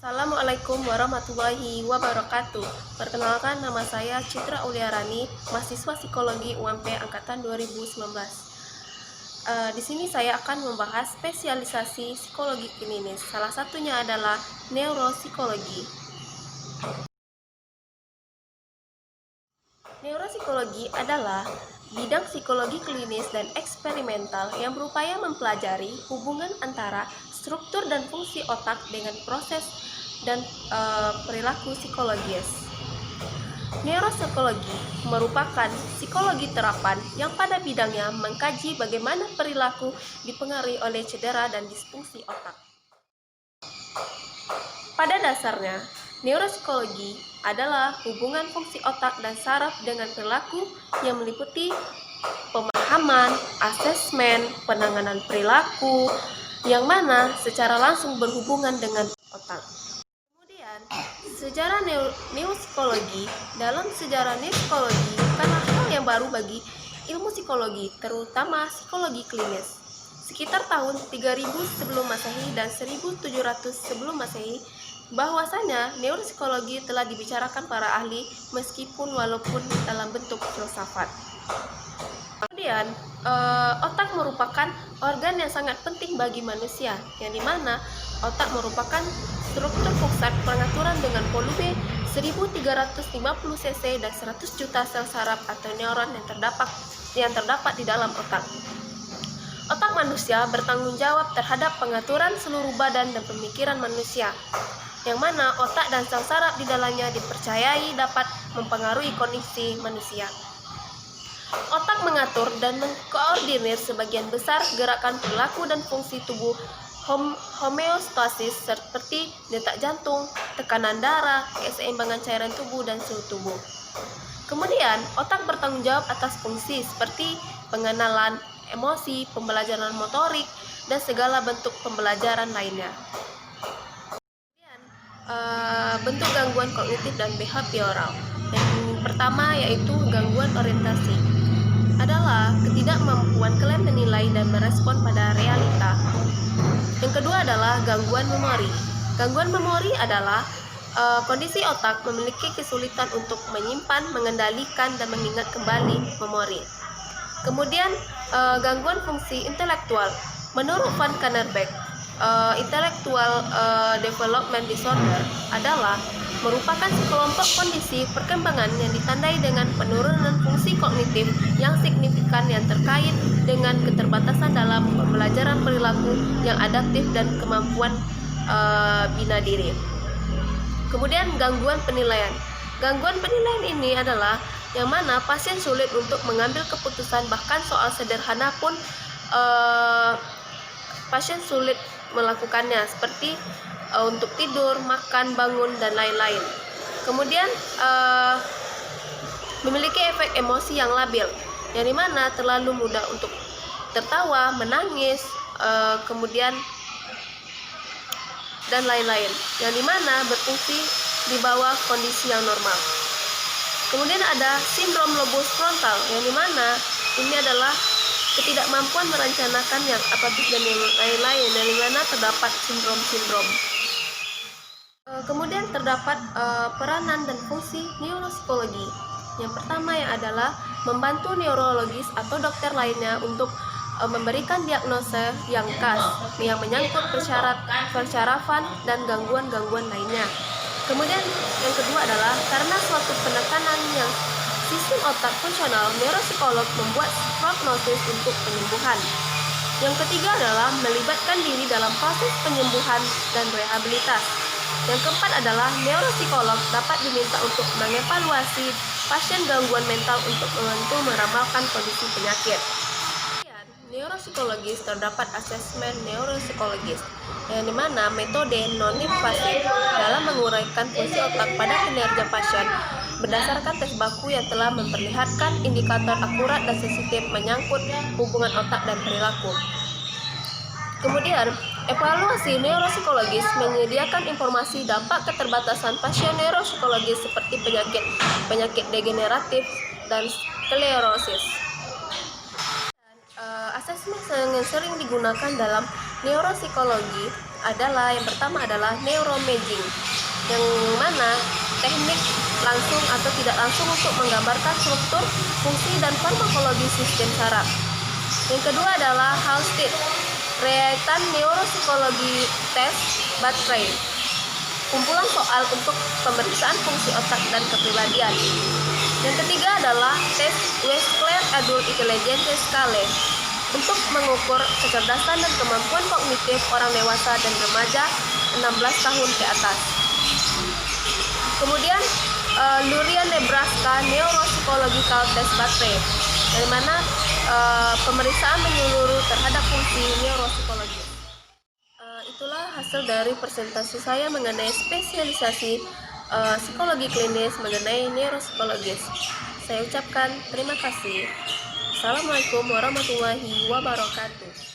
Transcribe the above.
Assalamualaikum warahmatullahi wabarakatuh. Perkenalkan, nama saya Citra Uliarani, mahasiswa psikologi UMP angkatan 2019. Di sini saya akan membahas spesialisasi psikologi klinis. Salah satunya adalah neuropsikologi. Neuropsikologi adalah bidang psikologi klinis dan eksperimental yang berupaya mempelajari hubungan antara struktur dan fungsi otak dengan proses dan perilaku psikologis. Neuropsikologi merupakan psikologi terapan yang pada bidangnya mengkaji bagaimana perilaku dipengaruhi oleh cedera dan disfungsi otak. Pada dasarnya, neuropsikologi adalah hubungan fungsi otak dan saraf dengan perilaku yang meliputi pemahaman, asesmen, penanganan perilaku, yang mana secara langsung berhubungan dengan otak. Kemudian, sejarah neuropsikologi. Dalam sejarah neuropsikologi bukanlah hal yang baru bagi ilmu psikologi, terutama psikologi klinis. Sekitar tahun 3000 sebelum Masehi dan 1700 sebelum Masehi, bahwasanya neuropsikologi telah dibicarakan para ahli meskipun walaupun dalam bentuk filsafat. Kemudian, otak merupakan organ yang sangat penting bagi manusia, yang dimana otak merupakan struktur pusat pengaturan dengan volume 1350 cc dan 100 juta sel saraf atau neuron yang terdapat di dalam otak. Otak manusia bertanggung jawab terhadap pengaturan seluruh badan dan pemikiran manusia, yang mana otak dan sel saraf di dalamnya dipercayai dapat mempengaruhi kondisi manusia. Otak mengatur dan mengkoordinir sebagian besar gerakan perilaku dan fungsi tubuh homeostasis seperti detak jantung, tekanan darah, keseimbangan cairan tubuh, dan suhu tubuh. Kemudian, otak bertanggung jawab atas fungsi seperti pengenalan emosi, pembelajaran motorik, dan segala bentuk pembelajaran lainnya. Kemudian, bentuk gangguan kognitif dan behavioral. Yang pertama yaitu gangguan orientasi, adalah ketidakmampuan kalian menilai dan merespon pada realita. Yang kedua adalah gangguan memori. Gangguan memori adalah kondisi otak memiliki kesulitan untuk menyimpan, mengendalikan, dan mengingat kembali memori. Kemudian gangguan fungsi intelektual. Menurut Van Kanneberg, intellectual development disorder adalah merupakan sekelompok kondisi perkembangan yang ditandai dengan penurunan fungsi kognitif yang signifikan yang terkait dengan keterbatasan dalam pembelajaran perilaku yang adaptif dan kemampuan bina diri. Kemudian gangguan penilaian. Gangguan penilaian ini adalah yang mana pasien sulit untuk mengambil keputusan, bahkan soal sederhana pun pasien sulit melakukannya, seperti untuk tidur, makan, bangun, dan lain-lain. Kemudian memiliki efek emosi yang labil, yang dimana terlalu mudah untuk tertawa, menangis, kemudian dan lain-lain, yang dimana berfungsi di bawah kondisi yang normal. Kemudian ada sindrom lobus frontal, yang dimana ini adalah ketidakmampuan merencanakan yang apatis dan lain-lain, yang dimana terdapat sindrom-sindrom. Kemudian terdapat peranan dan fungsi neuropsikologi. Yang pertama yang adalah membantu neurologis atau dokter lainnya untuk memberikan diagnosa yang khas yang menyangkut persyarafan dan gangguan-gangguan lainnya. Kemudian yang kedua adalah karena suatu penekanan yang sistem otak fungsional, neuropsikolog membuat prognosis untuk penyembuhan. Yang ketiga adalah melibatkan diri dalam proses penyembuhan dan rehabilitasi. Yang keempat adalah neuropsikolog dapat diminta untuk mengevaluasi pasien gangguan mental untuk membantu meramalkan kondisi penyakit. Neuropsikologis terdapat asesmen neuropsikologis, yang dimana metode non-invasif dalam menguraikan fungsi otak pada kinerja pasien berdasarkan tes baku yang telah memperlihatkan indikator akurat dan sensitif menyangkut hubungan otak dan perilaku. Kemudian, evaluasi neuropsikologis menyediakan informasi dampak keterbatasan pasien neuropsikologis seperti penyakit degeneratif dan sklerosis. Asesmen yang sering digunakan dalam neuropsikologi adalah yang pertama adalah neuromaging, yang mana teknik langsung atau tidak langsung untuk menggambarkan struktur, fungsi, dan farmakologi sistem saraf. Yang kedua adalah Halsted, Reaitan Neuropsikologi Tes Baterai, kumpulan soal untuk pemeriksaan fungsi otak dan kepribadian. Yang ketiga adalah tes Wechsler Adult Intelligence Scale untuk mengukur kecerdasan dan kemampuan kognitif orang dewasa dan remaja 16 tahun ke atas. Kemudian Lurie Nebraska Neuropsychological Test Battery, dari mana pemeriksaan menyeluruh terhadap fungsi neuropsikologi. Itulah hasil dari presentasi saya mengenai spesialisasi psikologi klinis mengenai neuropsikologis. Saya ucapkan terima kasih. Assalamualaikum warahmatullahi wabarakatuh.